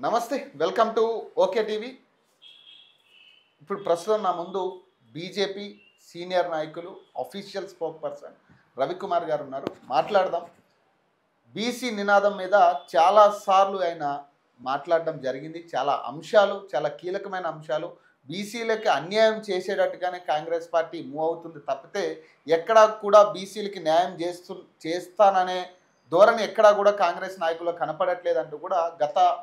నమస్తే welcome to okay TV. ఇప్పుడు ప్రస్తుతం నా ముందు బీజేపీ సీనియర్ నాయకులు అఫీషియల్ స్పోక్ పర్సన్ రవికుమార్ గారు ఉన్నారు. మాట్లాడదాం. బీసీ నినాదం మీద చాలాసార్లు ఆయన మాట్లాడడం జరిగింది. చాలా అంశాలు, చాలా కీలకమైన అంశాలు. బీసీలకి అన్యాయం చేసేటట్టుగానే కాంగ్రెస్ పార్టీ మూవ్ అవుతుంది తప్పితే ఎక్కడా కూడా బీసీలకి న్యాయం చేస్తాననే ధోరణి ఎక్కడా కూడా కాంగ్రెస్ నాయకులు కనపడట్లేదంటూ కూడా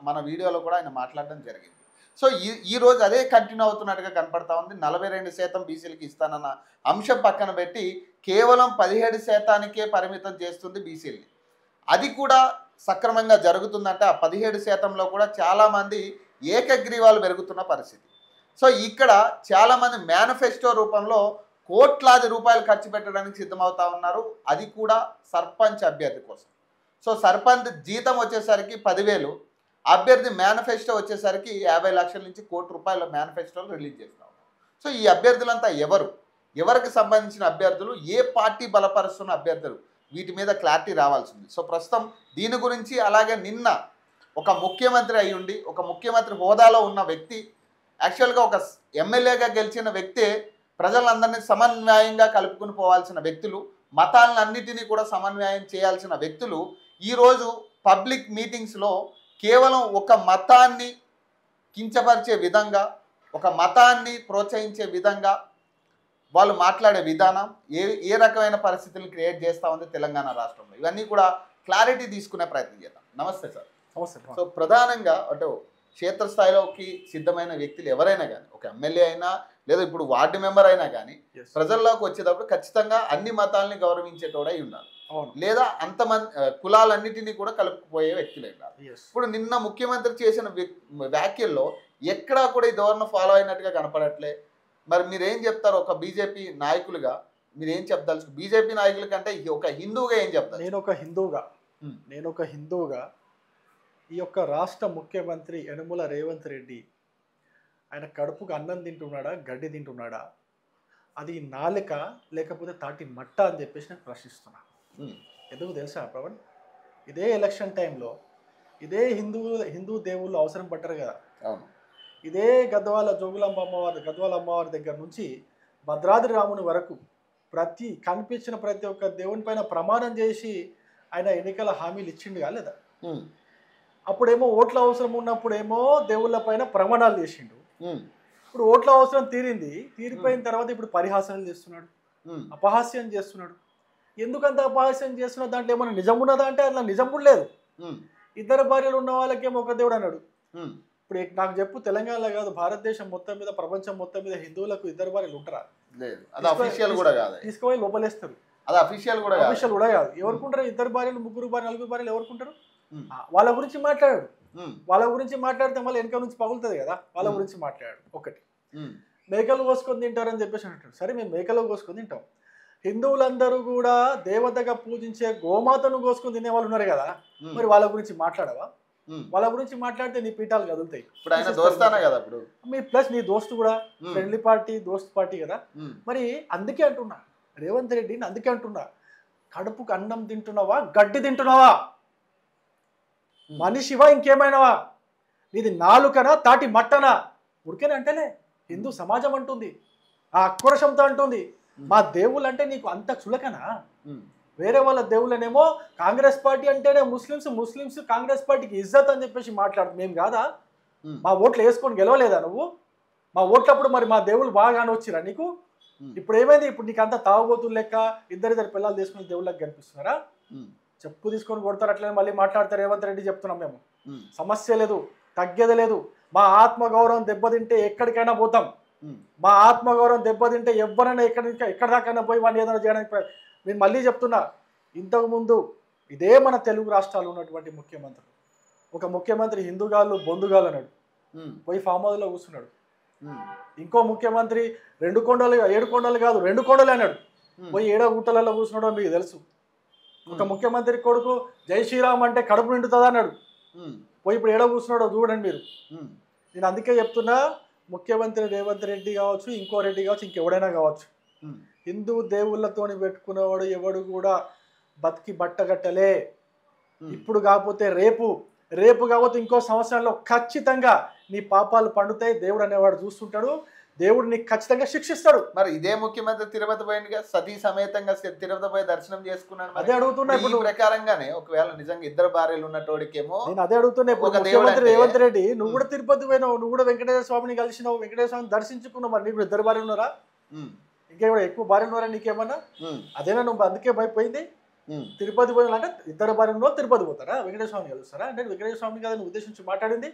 మన వీడియోలో కూడా ఆయన మాట్లాడడం జరిగింది. సో ఈరోజు అదే కంటిన్యూ అవుతున్నట్టుగా కనపడతా ఉంది. 42% బీసీలకి ఇస్తానన్న అంశం పక్కన పెట్టి కేవలం 17%కే పరిమితం చేస్తుంది బీసీలని. అది కూడా సక్రమంగా జరుగుతుందంటే ఆ 17%లో కూడా చాలామంది ఏకగ్రీవాలు పెరుగుతున్న పరిస్థితి. సో ఇక్కడ చాలామంది మేనిఫెస్టో రూపంలో కోట్లాది రూపాయలు ఖర్చు పెట్టడానికి సిద్ధమవుతా ఉన్నారు. అది కూడా సర్పంచ్ అభ్యర్థి కోసం. సో సర్పంచ్ జీతం వచ్చేసరికి 10,000, అభ్యర్థి మేనిఫెస్టో వచ్చేసరికి 50 లక్షల నుంచి ₹1,00,00,000 మేనిఫెస్టోలు రిలీజ్ చేస్తూ ఉన్నారు. సో ఈ అభ్యర్థులంతా ఎవరికి సంబంధించిన అభ్యర్థులు, ఏ పార్టీ బలపరుస్తున్న అభ్యర్థులు, వీటి మీద క్లారిటీ రావాల్సింది. సో ప్రస్తుతం దీని గురించి, అలాగే నిన్న ఒక ముఖ్యమంత్రి అయ్యుండి, ఒక ముఖ్యమంత్రి హోదాలో ఉన్న వ్యక్తి, యాక్చువల్గా ఒక ఎమ్మెల్యేగా గెలిచిన వ్యక్తే ప్రజలందరినీ సమన్వయంగా కలుపుకుని పోవాల్సిన వ్యక్తులు, మతాలన్నిటినీ కూడా సమన్వయం చేయాల్సిన వ్యక్తులు ఈరోజు పబ్లిక్ మీటింగ్స్లో కేవలం ఒక మతాన్ని కించపరిచే విధంగా, ఒక మతాన్ని ప్రోత్సహించే విధంగా వాళ్ళు మాట్లాడే విధానం ఏ రకమైన పరిస్థితులు క్రియేట్ చేస్తూ ఉంది తెలంగాణ రాష్ట్రంలో. ఇవన్నీ కూడా క్లారిటీ తీసుకునే ప్రయత్నం చేద్దాం. నమస్తే సార్. నమస్తే. సో ప్రధానంగా క్షేత్రస్థాయిలోకి సిద్ధమైన వ్యక్తులు ఎవరైనా కానీ, ఒక ఎమ్మెల్యే అయినా లేదా ఇప్పుడు వార్డు మెంబర్ అయినా కానీ, ప్రజల్లోకి వచ్చేటప్పుడు ఖచ్చితంగా అన్ని మతాలని గౌరవించేటోడై ఉండాలి, లేదా అంతమంది కులాలన్నిటినీ కూడా కలుపుకుపోయే వ్యక్తులే ఉండాలి. ఇప్పుడు నిన్న ముఖ్యమంత్రి చేసిన వ్యాఖ్యల్లో ఎక్కడా కూడా ఈ ధోరణి ఫాలో అయినట్టుగా కనపడట్లే. మరి మీరేం చెప్తారు? ఒక బీజేపీ నాయకులుగా మీరేం చెప్పదలుచు, బీజేపీ నాయకుల కంటే ఒక హిందువుగా ఏం చెప్తారు? నేను ఒక హిందువుగా ఈ యొక్క రాష్ట్ర ముఖ్యమంత్రి యనుమల రేవంత్ రెడ్డి ఆయన కడుపుకు అన్నం తింటున్నాడా, గడ్డి తింటున్నాడా, అది నాలుక లేకపోతే తాటి మట్ట అని చెప్పేసి నేను ప్రశ్నిస్తున్నా. ఎందుకు తెలుసా ప్రవణ్? ఇదే ఎలక్షన్ టైంలో ఇదే హిందూ దేవుళ్ళు అవసరం పడ్డారు కదా. ఇదే గద్వాల అమ్మవారి దగ్గర నుంచి భద్రాద్రి రాముని వరకు కనిపించిన ప్రతి ఒక్క దేవుని పైన ప్రమాణం చేసి ఆయన ఎన్నికల హామీలు ఇచ్చిండుగా లేదా? అప్పుడేమో ఓట్ల అవసరం ఉన్నప్పుడేమో దేవుళ్ళ పైన ప్రమాణాలు చేసిండు. ఇప్పుడు ఓట్ల అవసరం తీరిపోయిన తర్వాత ఇప్పుడు పరిహాసాలు చేస్తున్నాడు, అపహాస్యం చేస్తున్నాడు. ఎందుకంత అపహాస్యం చేస్తున్నాడు? దాంట్లో ఏమన్నా నిజం ఉన్నదా అంటే అట్లా నిజం కూడా లేదు. ఇద్దరు భార్యలు ఉన్న వాళ్ళకేమో ఒక దేవుడు అన్నాడు. ఇప్పుడు నాకు చెప్పు, తెలంగాణలో కాదు భారతదేశం మొత్తం మీద, ప్రపంచం మొత్తం మీద హిందువులకు ఇద్దరు భార్యలు ఉంటారా? తీసుకుపోయి లోపలేస్తారు. అది అఫీషియల్ కూడా కాదు. ఎవరుకుంటారు? ఇద్దరు భార్యలు, ముగ్గురు భార్యలు, నలుగురు భార్యలు ఎవరుకుంటారు? వాళ్ళ గురించి మాట్లాడాడు. వాళ్ళ గురించి మాట్లాడితే మళ్ళీ వెనక నుంచి పగులుతుంది కదా. వాళ్ళ గురించి మాట్లాడాడు. ఒకటి, మేకలు కోసుకొని తింటారని చెప్పేసి అంటాడు. సరే, మేము మేకలు కోసుకొని తింటాం. హిందువులందరూ కూడా దేవతగా పూజించే గోమాతను కోసుకొని తినే వాళ్ళు ఉన్నారు కదా. మరి వాళ్ళ గురించి మాట్లాడవా? వాళ్ళ గురించి మాట్లాడితే నీ పీఠాలు కదులుతాయి. ప్లస్ నీ దోస్తు కూడా ఫ్రెండ్లీ పార్టీ, దోస్త్ పార్టీ కదా. మరి అందుకే అంటున్నా, రేవంత్ రెడ్డిని అందుకే అంటున్నా, కడుపుకు అన్నం తింటున్నావా, గడ్డి తింటున్నావా? మనిషివా ఇంకేమైనావా? నీది నాలుకనా, తాటి మట్టనా? ఉరికేనే అంటేనే హిందూ సమాజం అంటుంది, ఆ ఆక్రోశంతో అంటుంది, మా దేవుళ్ళు అంటే నీకు అంత చులకనా? వేరే వాళ్ళ దేవుళ్ళనేమో కాంగ్రెస్ పార్టీ అంటేనే ముస్లిమ్స్ కాంగ్రెస్ పార్టీకి ఇజ్జత్ అని చెప్పేసి మాట్లాడు. మేము కాదా? మా ఓట్లు వేసుకొని గెలవలేదా నువ్వు? మా ఓట్లప్పుడు మరి మా దేవుళ్ళు బాగానే వచ్చిరా నీకు? ఇప్పుడు ఏమైంది? ఇప్పుడు నీకు అంతా తాగుబోతులు లెక్క ఇద్దరిద్దరు పిల్లలు తీసుకుని దేవుళ్ళకి కనిపిస్తున్నారా? చెప్పు తీసుకొని కొడతారు. అట్లనే మళ్ళీ మాట్లాడతారు. రేవంత్ రెడ్డి చెప్తున్నాం, మేము సమస్య లేదు, తగ్గేది లేదు. మా ఆత్మగౌరవం దెబ్బతింటే ఎక్కడికైనా పోతాం. మా ఆత్మగౌరవం దెబ్బతింటే ఎవరైనా ఎక్కడి దాకైనా పోయి వాడిని ఏదైనా చేయడానికి. నేను మళ్ళీ చెప్తున్నా, ఇంతకుముందు ఇదే మన తెలుగు రాష్ట్రాలు ఉన్నటువంటి ముఖ్యమంత్రులు, ఒక ముఖ్యమంత్రి హిందూగాళ్ళు బొందుగాళ్ళు అన్నాడు, పోయి ఫామ్ హౌస్లో కూర్చున్నాడు. ఇంకో ముఖ్యమంత్రి 7 కొండలు కాదు 2 కొండలు అన్నాడు, పోయి 7 గుట్టలలో కూర్చున్నాడో మీకు తెలుసు. ఒక ముఖ్యమంత్రి కొడుకు జై శ్రీరామ్ అంటే కడుపు నిండుతుంది అన్నాడు, పోయి ఇప్పుడు 7 కూర్చున్నాడో చూడండి మీరు. నేను అందుకే చెప్తున్నా, ముఖ్యమంత్రి రేవంత్ రెడ్డి కావచ్చు, ఇంకో రెడ్డి కావచ్చు, ఇంకెవడైనా కావచ్చు, హిందూ దేవుళ్ళతోని పెట్టుకున్నవాడు ఎవడు కూడా బతికి బట్టగట్టలే. ఇప్పుడు కాకపోతే రేపు రేపు కాకపోతే ఇంకో సంవత్సరంలో ఖచ్చితంగా నీ పాపాలు పండుతాయి. దేవుడు అనేవాడు చూస్తుంటాడు. దేవుడు నీకు ఖచ్చితంగా శిక్షిస్తాడు. మరి ఇదే ముఖ్యమంత్రి తిరుపతి పోయిందిగా, సతీ సమేతంగా తిరుపతి పోయి దర్శనం చేసుకున్నాడు. అదే అడుగుతున్నా ఈ ప్రకారంగానే ఒకవేళ నిజంగా ఇద్దరు భార్యలు ఉన్నటోడికేమో నేను అదే అడుగుతున్నా. ఇప్పుడు ఒక ముఖ్యమంత్రి దేవుడు రేవంత్ రెడ్డి నువ్వు కూడా తిరుపతి పోయినావు, నువ్వు కూడా వెంకటేశ్వర స్వామిని కలిసినావు, వెంకటేశ్వర స్వామిని దర్శించుకున్నావు. మరి నీకు ఇద్దరు భార్యలు ఉన్నారా? ఇంకేమైనా ఎక్కువ భార్యలు ఉన్నారా నీకేమన్నా? అదేనా నువ్వు అందుకే పోయింది? తిరుపతి పోయినాలంటే ఇద్దరు భార్యలు ఉన్న తిరుపతి పోతారా? వెంకటేశ్వర స్వామిని కలుస్తారా? అంటే వెంకటేశ్వర స్వామిని కదా నువ్వు ఉద్దేశించి మాట్లాడింది.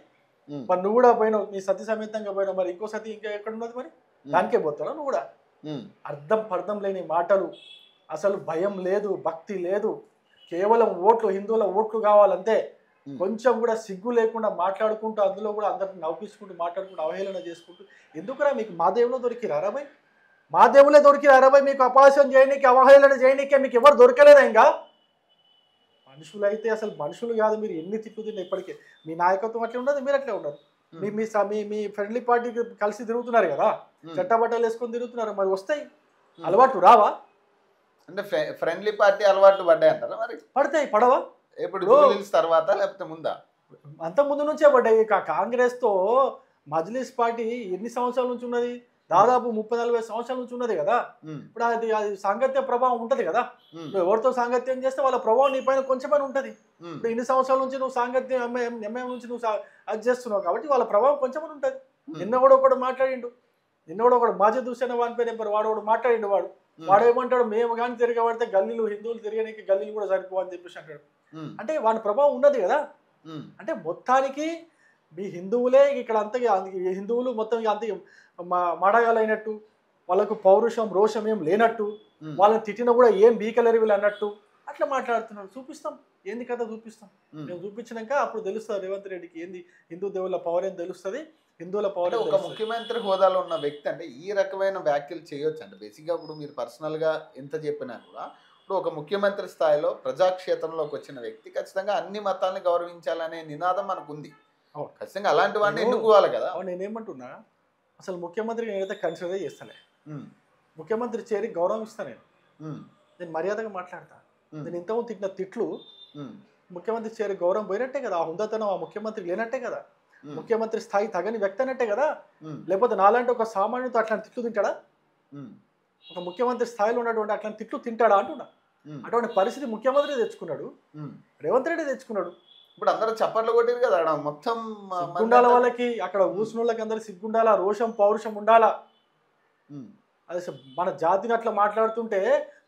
మరి నువ్వు కూడా పోయినావు, నీ సతీ సమేతంగా పోయినావు. మరి ఇంకో సతీ ఇంకా ఎక్కడ ఉన్నది? మరి దానికే పోతావు నువ్వు కూడా. అర్థం లేని మాటలు, అసలు భయం లేదు, భక్తి లేదు, కేవలం ఓట్లు, హిందువుల ఓట్లు కావాలంతే. కొంచెం కూడా సిగ్గు లేకుండా మాట్లాడుకుంటూ, అందులో కూడా అందరిని నవ్వించుకుంటూ మాట్లాడుకుంటూ అవహేళన చేసుకుంటూ, ఎందుకురా మీకు మా దేవులో దొరికిరా అరవై? మా దేవులే దొరికిరా అరవై? మీకు అపహాస్యం చేయనీకి, అవహేళన చేయనీకే మీకు ఎవరు దొరకలేదా? ఇంకా మనుషులు అయితే అసలు మనుషులు కాదు. మీరు ఎన్ని తిప్పు తిన్నా ఇప్పటికే మీ నాయకత్వం అట్లా ఉండదు, మీరు అట్లా ఉండరు. మీ ఫ్రెండ్లీ పార్టీకి కలిసి తిరుగుతున్నారు కదా, చట్టబట్టలు వేసుకొని తిరుగుతున్నారు. మరి వస్తాయి అలవాటు రావా? అంటే ఫ్రెండ్లీ పార్టీ అలవాట్లు పడ్డాయి అంటారా? మరి పడతాయి, పడవా? ఇప్పుడు తర్వాత లేకపోతే ముందా? అంత ముందు నుంచే పడ్డాయి. కాంగ్రెస్ తో మజ్లిస్ పార్టీ ఎన్ని సంవత్సరాల నుంచి ఉన్నది? దాదాపు 30-40 సంవత్సరాల నుంచి ఉన్నది కదా. ఇప్పుడు అది సాంగత్య ప్రభావం ఉంటది కదా. నువ్వు ఎవరితో సాంగత్యం చేస్తే వాళ్ళ ప్రభావం నీ పైన కొంచెమైనా ఉంటది. ఇప్పుడు ఇన్ని సంవత్సరాల నుంచి నువ్వు సాంగత్యం ఎంఐఎం నుంచి నువ్వు అది చేస్తున్నావు కాబట్టి వాళ్ళ ప్రభావం కొంచెమైనా ఉంటది. నిన్న కూడా ఒకడు మాట్లాడిండు, మాజీ దూషణ వాని పేరు ఎంపరు వాడు మాట్లాడిండు. వాడు ఏమంటాడు, మేము కానీ తిరగబడితే గల్లీలు హిందువులు తిరగడానికి గల్లీలు కూడా సరిపోవు అని చెప్పేసి అంటాడు. అంటే వాడి ప్రభావం ఉన్నది కదా. అంటే మొత్తానికి మీ హిందువులే ఇక్కడ అంత హిందువులు మొత్తం అంత మాడగాలైనట్టు, వాళ్ళకు పౌరుషం రోషం ఏం లేనట్టు, వాళ్ళని తిట్టినా కూడా ఏం బీకలేరు వీళ్ళు అన్నట్టు అట్లా మాట్లాడుతున్నారు. చూపిస్తాం, ఏంది కథ చూపిస్తాం. మేము చూపించినాక అప్పుడు తెలుస్తుంది రేవంత్ రెడ్డికి ఏంది హిందూ దేవుళ్ళ పవర్ ఏం తెలుస్తుంది, హిందువుల పవర్. ఒక ముఖ్యమంత్రి హోదాలో ఉన్న వ్యక్తి అంటే ఈ రకమైన వ్యాఖ్యలు చేయొచ్చు అంటే బేసిక్గా ఇప్పుడు మీరు పర్సనల్గా ఎంత చెప్పినా కూడా ఇప్పుడు ఒక ముఖ్యమంత్రి స్థాయిలో ప్రజాక్షేత్రంలోకి వచ్చిన వ్యక్తి ఖచ్చితంగా అన్ని మతాలను గౌరవించాలనే నినాదం మనకు ఉంది. ఖచ్చితంగా అలాంటి వాడిని ఎన్నుకోవాలి కదా. నేనేమంటున్నా, అసలు ముఖ్యమంత్రి నేనైతే కన్సిడర్ చేస్తానే. ముఖ్యమంత్రి చేరి గౌరవం ఇస్తా. నేను మర్యాదగా మాట్లాడతా. నేను ఇంతకు తిట్టిన తిట్లు ముఖ్యమంత్రి చేరి గౌరవం పోయినట్టే కదా. ఆ హుందాతనం ఆ ముఖ్యమంత్రి లేనట్టే కదా. ముఖ్యమంత్రి స్థాయి తగని వ్యక్తి అన్నట్టే కదా. లేకపోతే నాలాంటి ఒక సామాన్యుతో అట్లాంటి తిట్లు తింటాడా? ఒక ముఖ్యమంత్రి స్థాయిలో ఉన్నటువంటి అట్లాంటి తిట్లు తింటాడా అంటున్నా. అటువంటి పరిస్థితి ముఖ్యమంత్రి తెచ్చుకున్నాడు, రేవంత్ రెడ్డి తెచ్చుకున్నాడు. ఇప్పుడు అందరూ చప్పట్లు కొట్టారు కదా మొత్తం. సిగ్గుండాల వాళ్ళకి, అక్కడ ఊసినోళ్ళకి అందరూ సిగ్గుండాలా, రోషం పౌరుషం ఉండాలా. అది మన జాతిని అట్లా మాట్లాడుతుంటే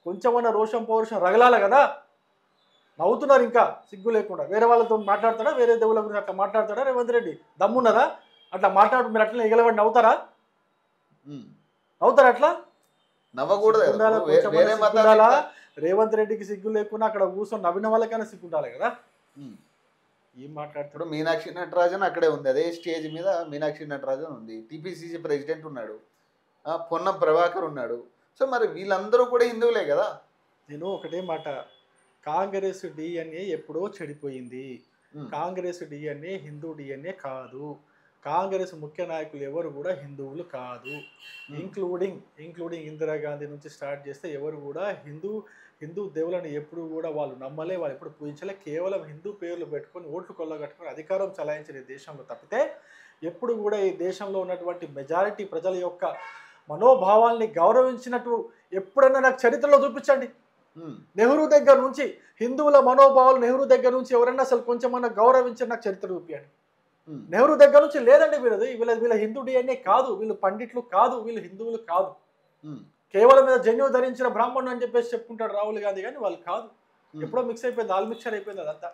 కొంచెమన్నా రోషం పౌరుషం రగలాల కదా. నవ్వుతున్నారు ఇంకా సిగ్గు లేకుండా. వేరే వాళ్ళతో మాట్లాడతాడా, వేరే దేవుళ్ళ గురించి అట్లా మాట్లాడతాడా రేవంత్ రెడ్డి? దమ్మున్నదా అట్లా మాట్లాడు? మీరు అట్లా ఎగలబడి నవ్వుతారా? అట్లా నవ్వకూడదు. రేవంత్ రెడ్డికి సిగ్గు లేకుండా అక్కడ కూర్చొని నవ్విన వాళ్ళకైనా సిగ్గు ఉండాలి కదా. ఏం మాట్లాడుతాడు? మీనాక్షి నటరాజన్ అక్కడే ఉంది, అదే స్టేజ్ మీద మీనాక్షి నటరాజన్ ఉంది, టీపీసీసీ ప్రెసిడెంట్ ఉన్నాడు, పొన్నం ప్రభాకర్ ఉన్నాడు. సో మరి వీళ్ళందరూ కూడా హిందువులే కదా. నేను ఒకటే మాట, కాంగ్రెస్ డిఎన్ఏ ఎప్పుడో చెడిపోయింది. కాంగ్రెస్ డిఎన్ఏ హిందూ డిఎన్ఏ కాదు. కాంగ్రెస్ ముఖ్య నాయకులు ఎవరు కూడా హిందువులు కాదు. ఇంక్లూడింగ్ ఇందిరాగాంధీ నుంచి స్టార్ట్ చేస్తే ఎవరు కూడా హిందూ దేవులను ఎప్పుడు కూడా వాళ్ళు నమ్మలే, వాళ్ళు ఎప్పుడు పూజించలే. కేవలం హిందూ పేర్లు పెట్టుకొని ఓట్లు కొల్లగట్టుకొని అధికారం చలాయించిన దేశంలో తప్పితే ఎప్పుడు కూడా ఈ దేశంలో ఉన్నటువంటి మెజారిటీ ప్రజల యొక్క మనోభావాల్ని గౌరవించినట్టు ఎప్పుడన్నా నాకు చరిత్రలో చూపించండి. నెహ్రూ దగ్గర నుంచి హిందువుల మనోభావాలు, నెహ్రూ దగ్గర నుంచి ఎవరైనా అసలు కొంచెమన్నా గౌరవించి నాకు చరిత్ర చూపించండి. నెహ్రూ దగ్గర నుంచి లేదండి. వీళ్ళ హిందూ డిఎన్ఏ కాదు, వీళ్ళు పండిట్లు కాదు, వీళ్ళు హిందువులు కాదు. కేవలం మీద జన్యు ధరించిన బ్రాహ్మణుడు అని చెప్పేసి చెప్పుకుంటాడు రాహుల్ గాంధీ, కానీ వాళ్ళు కాదు. ఎప్పుడో మిక్స్ అయిపోయింది, ఆల్ మిక్చర్ అయిపోయింది అదంతా.